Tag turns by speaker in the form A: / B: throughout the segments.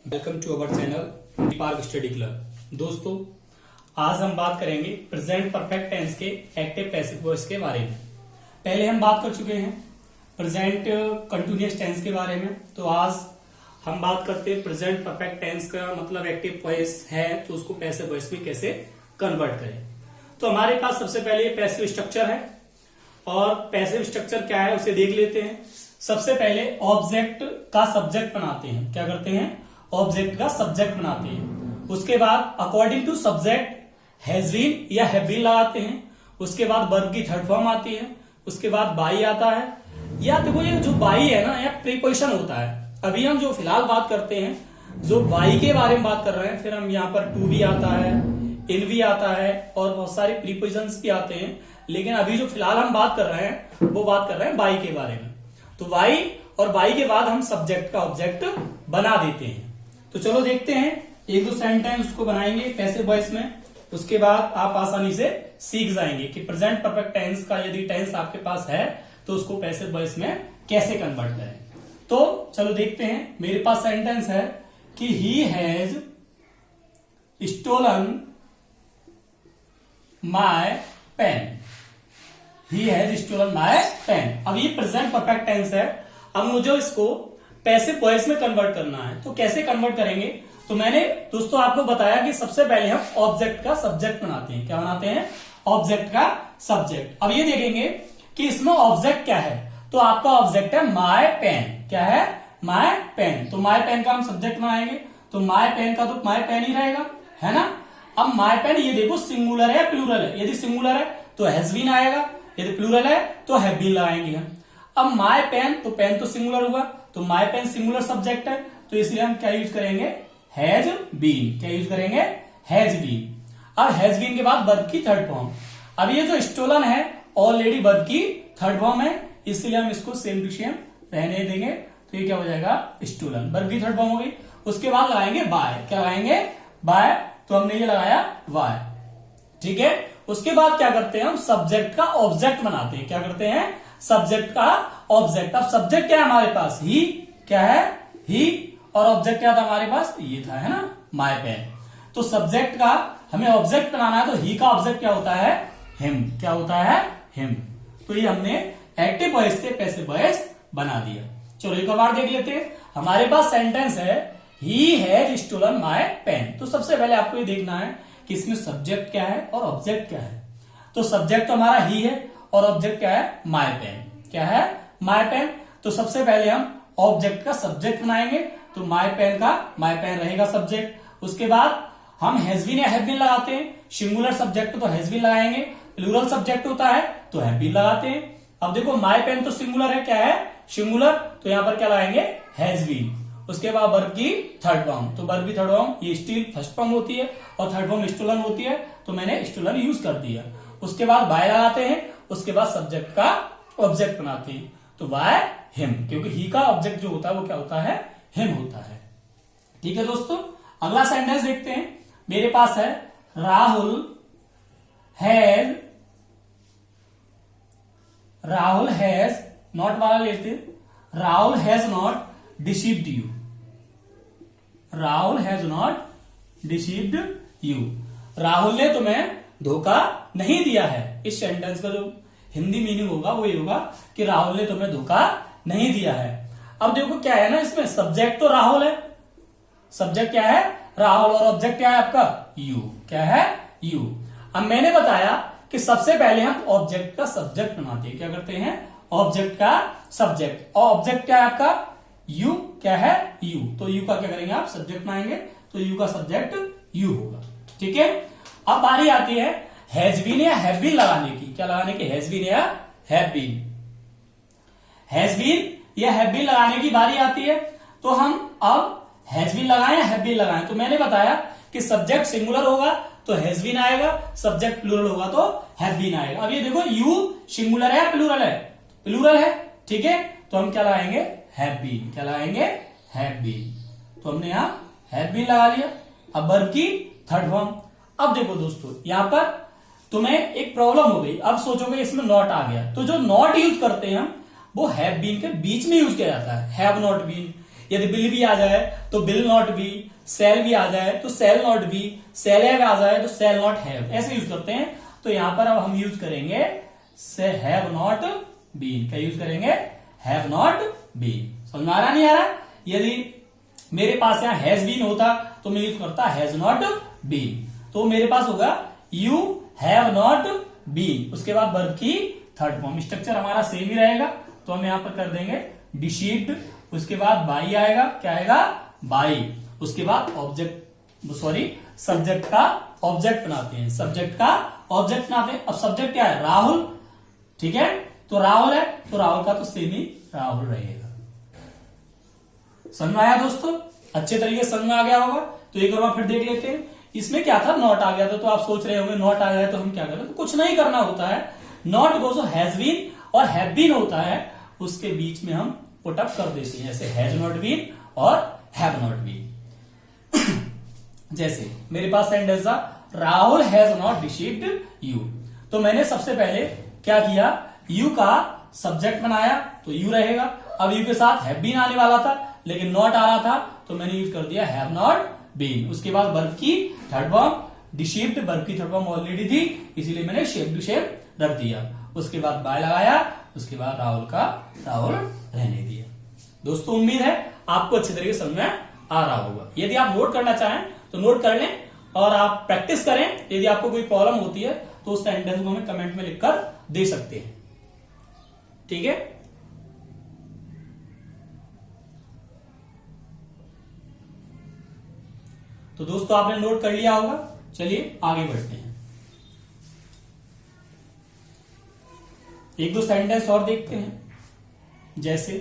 A: Welcome to our channel park study club. दोस्तों, आज हम बात करेंगे प्रेजेंट परफेक्ट टेंस के एक्टिव पैसिव वॉइस के बारे में। पहले हम बात कर चुके हैं प्रेजेंट कंटिन्यूअस टेंस के बारे में, तो आज हम बात करते हैं प्रेजेंट परफेक्ट टेंस का मतलब एक्टिव वॉइस है तो उसको पैसिव वॉइस में कैसे कन्वर्ट करें। तो हमारे पास सबसे पहले पैसिव स्ट्रक्चर है और पैसिव स्ट्रक्चर क्या है उसे देख लेते हैं। सबसे पहले ऑब्जेक्ट का सब्जेक्ट बनाते हैं। क्या करते हैं? ऑब्जेक्ट का सब्जेक्ट बनाते हैं। उसके बाद according to subject has been या हैव बीन लगाते हैं। उसके बाद वर्ब की थर्ड फॉर्म आती है। उसके बाद बाई आता है। या देखो ये जो बाई है ना, यह प्रीपोजिशन होता है। अभी हम जो फिलहाल बात करते हैं, जो बाई के बारे में बात कर रहे हैं, फिर हम यहाँ पर टू भी आता है, इन भी आता है और बहुत सारे प्रीपोजिशंस भी आते हैं। लेकिन अभी जो फिलहाल हम बात कर रहे हैं वो बात कर रहे हैं बाई के बारे में। तो बाई और बाई के बाद हम सब्जेक्ट का ऑब्जेक्ट बना देते हैं। तो चलो देखते हैं, एक दो सेंटेंस उसको बनाएंगे पैसिव वॉइस में। उसके बाद आप आसानी से सीख जाएंगे कि प्रेजेंट परफेक्ट टेंस का यदि टेंस आपके पास है तो उसको पैसिव वॉइस में कैसे कन्वर्ट करें। तो चलो देखते हैं। मेरे पास सेंटेंस है कि he has stolen my pen. He has stolen my pen. अब ये प्रेजेंट परफेक्ट टेंस है। अब मुझे इसको पैसिव वॉइस में कन्वर्ट करना है। तो कैसे कन्वर्ट करेंगे? तो मैंने दोस्तों आपको बताया कि सबसे पहले हम ऑब्जेक्ट का सब्जेक्ट बनाते हैं। क्या बनाते हैं? ऑब्जेक्ट का सब्जेक्ट। अब ये देखेंगे कि इसमें ऑब्जेक्ट क्या है। तो आपका ऑब्जेक्ट है माय पेन। क्या है? My pen. तो माय पेन का हम सब्जेक्ट बनाएंगे तो माय पेन का तो माय पेन ही रहेगा, है ना। अब माय पेन ये देखो सिंगुलर है या प्लूरल है। यदि सिंगुलर है तो हैज बीन आएगा, यदि प्लूरल है तो हैव बीन लगाएंगे हम। अब माय पेन, तो पेन तो सिंगुलर हुआ, तो माय पेन सिंगुलर सब्जेक्ट है, तो इसलिए हम क्या यूज करेंगे? Has been. क्या यूज करेंगे? Has been. अब हैज बीन के बाद वर्ब की थर्ड फॉर्म। अब ये जो स्टोलन है ऑलरेडी वर्ब की थर्ड फॉर्म है, इसलिए हम इसको सेम टू सेम रहने देंगे। तो ये क्या हो जाएगा? स्टोलन। वर्ब की थर्ड फॉर्म हो गई। उसके बाद लगाएंगे बाय। क्या लगाएंगे? बाय। तो हमने ये लगाया वाय। ठीक है। उसके बाद क्या करते हैं? हम सब्जेक्ट का ऑब्जेक्ट बनाते हैं। क्या करते हैं? सब्जेक्ट का ऑब्जेक्ट। अब सब्जेक्ट क्या है हमारे पास? ही। क्या है? ही। और ऑब्जेक्ट क्या था हमारे पास? ये था, है ना, माय पेन। तो सब्जेक्ट का हमें ऑब्जेक्ट बनाना है, तो ही का ऑब्जेक्ट क्या होता है? हिम। क्या होता है? हिम। तो ये हमने एक्टिव वॉइस से पैसिव वॉइस बना दिया। चलो एक बार देख लेते हैं। हमारे पास सेंटेंस है he has stolen my pen. तो सबसे पहले आपको ये देखना है कि इसमें सब्जेक्ट क्या है और ऑब्जेक्ट क्या है। तो सब्जेक्ट तो हमारा ही है और ऑब्जेक्ट क्या है? My pen. क्या है? My pen. तो सबसे पहले हम ऑब्जेक्ट का सब्जेक्ट बनाएंगे, तो माय पेन का माय पेन रहेगा सब्जेक्ट। उसके बाद हम हैज बीन या हैव बीन लगाते हैं। सिंगुलर सब्जेक्ट तो हैज बीन लगाएंगे, प्लूरल सब्जेक्ट होता है तो हैव बीन लगाते हैं। अब देखो माय पेन तो सिंगुलर है, क्या है? सिंगुलर, तो यहां पर क्या लगाएंगे? Has been. उसके बाद वर्ब की थर्ड फॉर्म। तो वर्ब की थर्ड फॉर्म ये स्टिल फर्स्ट फॉर्म होती है और थर्ड फॉर्म स्टोलन होती है, तो मैंने स्टोलन यूज कर दिया। उसके बाद बाय लगाते हैं। उसके बाद सब्जेक्ट का ऑब्जेक्ट बनाते हैं, तो वाय हिम, क्योंकि ही का ऑब्जेक्ट जो होता है वो क्या होता है? हिम होता है। ठीक है दोस्तों, अगला सेंटेंस देखते हैं। मेरे पास है राहुल हैज नॉट वाला लेते। Rahul has not deceived you. Rahul has not deceived you. Rahul ने तुम्हें धोखा नहीं दिया है। इस सेंटेंस का जो हिंदी मीनिंग होगा वो ये होगा कि राहुल ने तुम्हें धोखा नहीं दिया है। अब देखो क्या है ना, इसमें सब्जेक्ट तो राहुल है। सब्जेक्ट क्या है? राहुल। और ऑब्जेक्ट क्या है आपका? यू। क्या है? यू। अब मैंने बताया कि सबसे पहले हम ऑब्जेक्ट का सब्जेक्ट बनाते हैं। क्या करते हैं? ऑब्जेक्ट का सब्जेक्ट। और ऑब्जेक्ट क्या है आपका? यू। क्या है? यू। तो यू का क्या करेंगे आप? सब्जेक्ट बनाएंगे, तो यू का सब्जेक्ट यू होगा। ठीक है। अब बारी आती है हैज बीन या हैव बीन लगाने की। क्या लगाने की? हैज बीन या हैव बीन। हैज बीन या हैव बीन लगाने की बारी आती है। तो हम अब हैज बीन लगाएं या हैव बीन लगाएं। तो मैंने बताया कि सब्जेक्ट सिंगुलर होगा तो हैज बीन आएगा, सब्जेक्ट प्लूरल होगा तो हैव बीन आएगा। अब ये देखो यू सिंगुलर है या प्लूरल है? प्लूरल है। ठीक है, तो हम क्या लगाएंगे? Have been. क्या लगाएंगे? Have been. तो हमने यहां हैव बीन लगा लिया। अब वर्ब की थर्ड फॉर्म। अब देखो दोस्तों, यहां पर तुम्हें एक प्रॉब्लम हो गई। अब सोचोगे इसमें नॉट आ गया, तो जो नॉट यूज करते हैं हम वो हैव बीन के बीच में यूज किया जाता है। हैव नॉट बीन यदि बिल भी आ जाए तो बिल नॉट बी, सेल भी आ जाए तो shall not be, shall have आ जाए तो सेल नॉट हैव, ऐसे यूज करते हैं। तो यहां पर अब हम यूज करेंगे से हैव नॉट बीन। क्या यूज करेंगे? Have not been. समझ में आ रहा नहीं आ रहा? यदि मेरे पास यहां हैज बीन होता तो मैं यूज करता हैज नॉट बीन। तो मेरे पास होगा यू हैव नॉट बीन, उसके बाद वर्ब की थर्ड फॉर्म। स्ट्रक्चर हमारा सेम ही रहेगा, तो हम यहां पर कर देंगे डिसीव्ड, उसके बाद बाई आएगा। क्या आएगा? बाई। उसके बाद ऑब्जेक्ट, सॉरी सब्जेक्ट का ऑब्जेक्ट बनाते हैं, सब्जेक्ट का ऑब्जेक्ट बनाते हैं। अब सब्जेक्ट क्या है? राहुल। ठीक है, तो राहुल है तो राहुल का तो सेम ही राहुल रहेगा। समझ में आया दोस्तों? अच्छे तरीके से समझ में आ गया होगा। तो एक बार फिर देख लेते हैं। इसमें क्या था? नॉट आ गया था, तो आप सोच रहे होंगे नॉट आ गया तो हम क्या करें? तो कुछ नहीं करना होता है। नॉट को जो हैज बीन और हैव बीन होता है उसके बीच में हम पुट अप कर देते हैं, जैसे हैज नॉट बीन और हैव नॉट बीन। जैसे मेरे पास सेंटेंस था Rahul has not deceived you, तो मैंने सबसे पहले क्या किया? यू का सब्जेक्ट बनाया तो यू रहेगा। अब यू के साथ हैव बीन आने वाला था लेकिन नॉट आ रहा था तो मैंने यूज कर दिया हैव नॉट बीन। उसके बाद वर्ब की थर्ड फॉर्म डिसीव्ड, वर्ब की थर्ड फॉर्म ऑलरेडी थी इसीलिए मैंने शेप टू शेप रख दिया। उसके बाद बाय लगाया, उसके बाद राहुल का राहुल रहने दिया। दोस्तों उम्मीद है आपको अच्छे तरीके से समझ में आ रहा होगा। यदि आप नोट करना चाहें तो नोट कर लें और आप प्रैक्टिस करें। यदि आपको कोई प्रॉब्लम होती है तो उस सेंटेंस को हमें कमेंट में लिखकर दे सकते हैं। ठीक है, तो दोस्तों आपने नोट कर लिया होगा। चलिए आगे बढ़ते हैं, एक दो सेंटेंस और देखते हैं। जैसे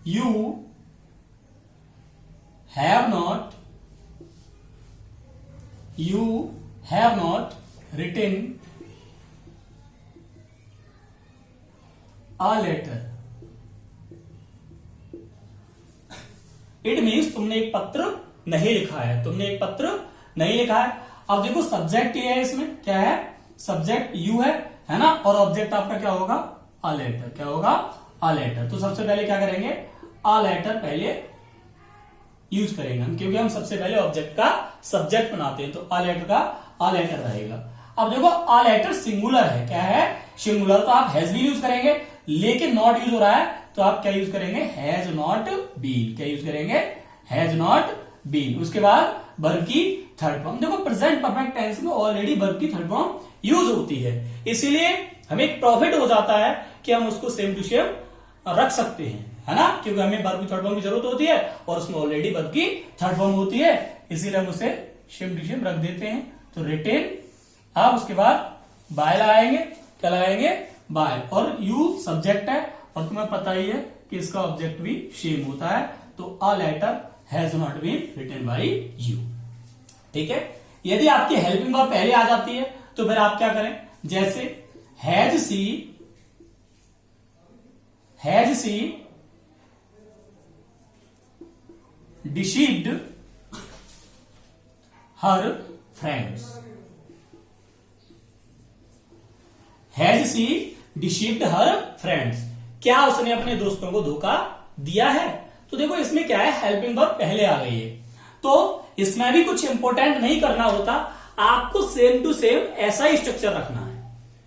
A: you have not written a letter. It means तुमने एक पत्र नहीं लिखा है, तुमने एक पत्र नहीं लिखा है। अब देखो सब्जेक्ट ये है, इसमें क्या है? सब्जेक्ट यू है ना, और ऑब्जेक्ट आपका क्या होगा? A letter. क्या होगा? A letter. तो सबसे पहले क्या करेंगे? अ लेटर पहले यूज करेंगे हम, क्योंकि हम सबसे पहले ऑब्जेक्ट का सब्जेक्ट बनाते हैं, तो अ लेटर का अ लेटर रहेगा। अब देखो अ लेटर सिंगुलर है। क्या है? सिंगुलर। तो आप हैज बीन यूज करेंगे, लेकिन नॉट यूज हो रहा है तो आप क्या यूज करेंगे? Has not been. क्या यूज करेंगे? Has not been. उसके बाद वर्ब की थर्ड फॉर्म। देखो प्रेजेंट परफेक्ट टेंस में ऑलरेडी वर्ब की थर्ड फॉर्म यूज होती है, इसीलिए हमें एक प्रॉफिट हो जाता है कि हम उसको सेम टू सेम रख सकते हैं, है ना, क्योंकि हमें वर्ब की थर्ड फॉर्म की जरूरत होती है और उसमें ऑलरेडी वर्ब की थर्ड फॉर्म होती है, इसीलिए हम उसे सेम टू सेम रख देते हैं। तो रिटेन, अब उसके बाद बाय लगाएंगे। क्या लगाएंगे? बाय। और यू सब्जेक्ट है और तुम्हें पता ही है कि इसका ऑब्जेक्ट भी सेम होता है, तो a letter has not been written by you. ठीक है, यदि आपकी हेल्पिंग वर्ब पहले आ जाती है तो फिर आप क्या करें? जैसे has she deceived her friends. Has she deceived her friends, क्या उसने अपने दोस्तों को धोखा दिया है? तो देखो इसमें क्या है? हेल्पिंग वर्ब पहले आ गई है, तो इसमें भी कुछ इंपॉर्टेंट नहीं करना होता, आपको सेम टू सेम ऐसा ही स्ट्रक्चर रखना है।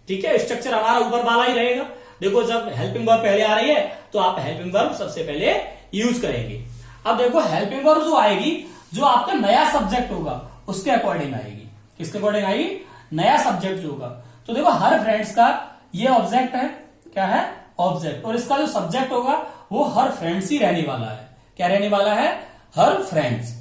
A: ठीक है, स्ट्रक्चर हमारा ऊपर वाला ही रहेगा। देखो जब हेल्पिंग वर्ब पहले आ रही है तो आप हेल्पिंग वर्ब सबसे पहले यूज करेंगे। अब देखो हेल्पिंग वर्ब जो आएगी, जो आपका नया सब्जेक्ट होगा उसके अकॉर्डिंग आएगी। किसके अकॉर्डिंग आएगी? नया सब्जेक्ट जो होगा। तो देखो हर फ्रेंड्स का ये ऑब्जेक्ट है। क्या है? ऑब्जेक्ट। और इसका जो सब्जेक्ट होगा वो हर फ्रेंड्स ही रहने वाला है। क्या रहने वाला है? हर फ्रेंड्स।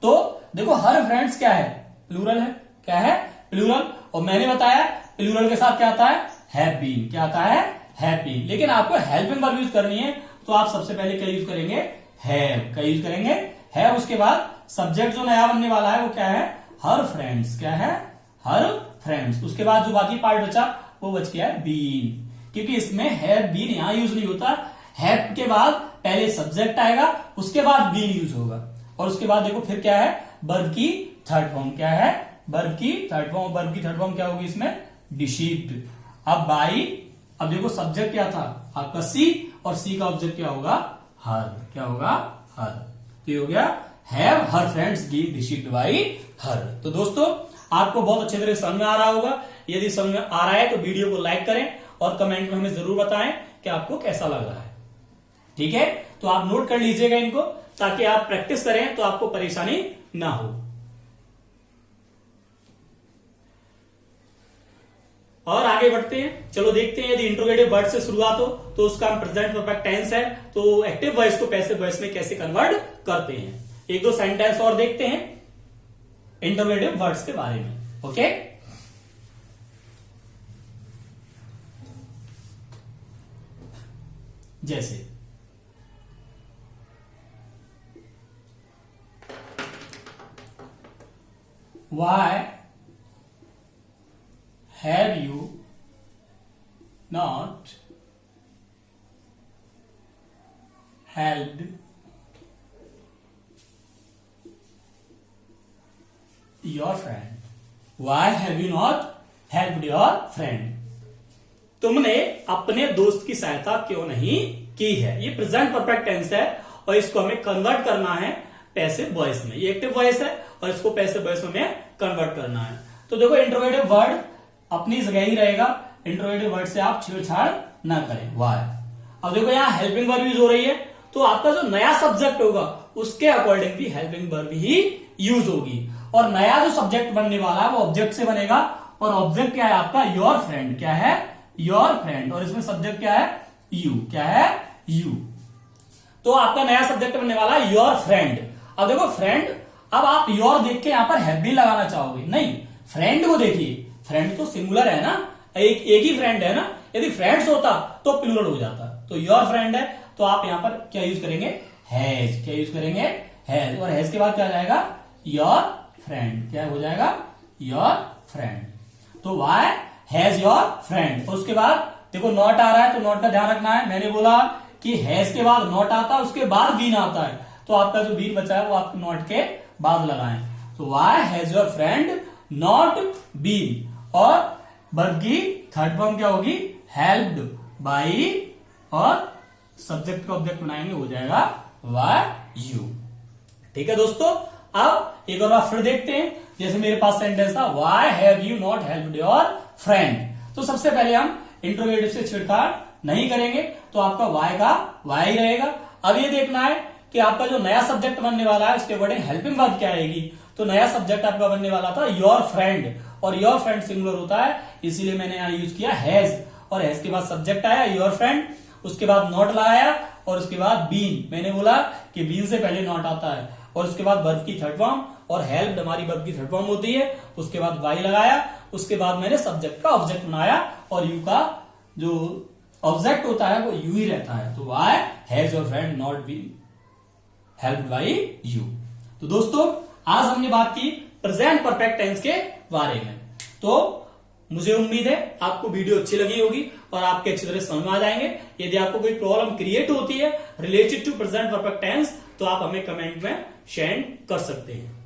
A: तो देखो हर फ्रेंड्स क्या है? प्लूरल है। क्या है? प्लूरल। और मैंने बताया प्लूरल के साथ क्या आता है? Have been. क्या आता है? Have been. लेकिन आपको हेल्पिंग वर्ब यूज करनी है तो आप सबसे पहले क्या यूज करेंगे? हैव। क्या यूज करेंगे? हैव। उसके बाद सब्जेक्ट जो नया बनने वाला है वो क्या है? हर फ्रेंड्स। क्या है? हर फ्रेंड्स। उसके बाद जो बाकी पार्ट बचा वो बच गया है बीन, क्योंकि इसमें हैव बीन यहां यूज नहीं होता। हैव के बाद पहले सब्जेक्ट आएगा, उसके बाद बीन यूज होगा, और उसके बाद देखो फिर क्या है? वर्ब की थर्ड फॉर्म। क्या है? वर्ब की थर्ड फॉर्म। वर्ब की थर्ड फॉर्म क्या होगी इसमें? डिसीव्ड। अब बाई, अब देखो सब्जेक्ट क्या था? आपका सी, और सी का ऑब्जेक्ट क्या होगा, हर। क्या होगा, हर। तो ये हो गया have her friends received by her. तो दोस्तों आपको बहुत अच्छे तरह समझ में आ रहा होगा। यदि समझ में आ रहा है तो वीडियो को लाइक करें और कमेंट में हमें जरूर बताएं कि आपको कैसा लग रहा है। ठीक है, तो आप नोट कर लीजिएगा इनको, ताकि आप प्रैक्टिस करें तो आपको परेशानी ना हो। और आगे बढ़ते हैं, चलो देखते हैं। यदि इंट्रोगेटिव वर्ड से शुरुआत हो तो उसका हम प्रेजेंट परफेक्ट टेंस है, तो एक्टिव वॉइस को पैसिव वॉइस में कैसे कन्वर्ट करते हैं। एक दो सेंटेंस और देखते हैं इंट्रोगेटिव वर्ड्स के बारे में। ओके, जैसे why have you not helped your friend? Why have you not helped your friend? तुमने अपने दोस्त की सहायता क्यों नहीं की है। ये प्रेजेंट परफेक्ट टेंस है और इसको हमें कन्वर्ट करना है पैसिव वॉइस में। ये एक्टिव वॉइस है और इसको पैसिव वॉइस में कन्वर्ट करना है। तो देखो इंट्रोगेटिव वर्ड अपनी जगह ही रहेगा, इंट्रोगेटिव वर्ड से आप छेड़छाड़ ना करें। वाई। अब देखो यहाँ हेल्पिंग वर्ब यूज हो रही है, तो आपका जो नया सब्जेक्ट होगा उसके अकॉर्डिंग भी हेल्पिंग वर्ब ही यूज होगी। और नया जो सब्जेक्ट बनने वाला है वो ऑब्जेक्ट से बनेगा, और ऑब्जेक्ट क्या है आपका, योर फ्रेंड। क्या है, योर फ्रेंड। और इसमें सब्जेक्ट क्या है, यू। क्या है, यू। तो आपका नया सब्जेक्ट बनने वाला है योर फ्रेंड। अब देखो फ्रेंड, अब आप योर देख के यहां पर हैव भी लगाना चाहोगे, नहीं, फ्रेंड को देखिए। फ्रेंड तो सिंगुलर है ना, एक ही फ्रेंड है ना। यदि फ्रेंड्स होता तो प्लूरल हो जाता। तो योर फ्रेंड है तो आप यहां पर क्या यूज करेंगे, हैज। क्या यूज करेंगे, हैज। और हैज के बाद क्या जाएगा, योर फ्रेंड। क्या हो जाएगा, योर फ्रेंड। तो वाई हैज योर फ्रेंड। और उसके बाद देखो नॉट आ रहा है, तो नॉट का ध्यान रखना है। मैंने बोला कि हैज के बाद नॉट आता है, उसके बाद बीन आता है, तो आपका जो बीन बचा है वो आप नॉट के बाद लगाएं। तो why has your friend not been. और वर्ब की थर्ड फॉर्म क्या होगी, हेल्प्ड बाई, और सब्जेक्ट का ऑब्जेक्ट बनाएंगे, हो जाएगा वाई यू। ठीक है दोस्तों, अब एक और बार फिर देखते हैं। जैसे मेरे पास सेंटेंस था, why have you not helped your friend. तो सबसे पहले हम इंट्रोगेटिव से छेड़छाड़ नहीं करेंगे, तो आपका वाई का वाई ही रहेगा। अब ये देखना है कि आपका जो नया सब्जेक्ट बनने वाला है उसके अकॉर्डिंग हेल्पिंग वर्ब क्या आएगी। तो नया सब्जेक्ट आपका बनने वाला था योर फ्रेंड, और योर फ्रेंड सिंगुलर होता है, इसीलिए मैंने यहाँ यूज किया हैज। और हैज के बाद सब्जेक्ट आया योर फ्रेंड, उसके बाद नॉट लगाया, और उसके बाद बीन। मैंने बोला कि बीन से पहले नॉट आता है, और उसके बाद वर्ब की थर्ड फॉर्म, और हेल्प्ड हमारी वर्ब की थर्ड फॉर्म होती है। उसके बाद वाई लगाया, उसके बाद मैंने सब्जेक्ट का ऑब्जेक्ट बनाया, और यू का जो ऑब्जेक्ट होता है वो यू ही रहता है। तो why has your friend not been helped by you. तो दोस्तों आज हमने बात की प्रेजेंट परफेक्ट टेंस के बारे में। तो मुझे उम्मीद है आपको वीडियो अच्छी लगी होगी और आपके अच्छी तरह समझ में आ जाएंगे। यदि आपको कोई प्रॉब्लम क्रिएट होती है related to present perfect tense, तो आप हमें कमेंट में शेयर कर सकते हैं।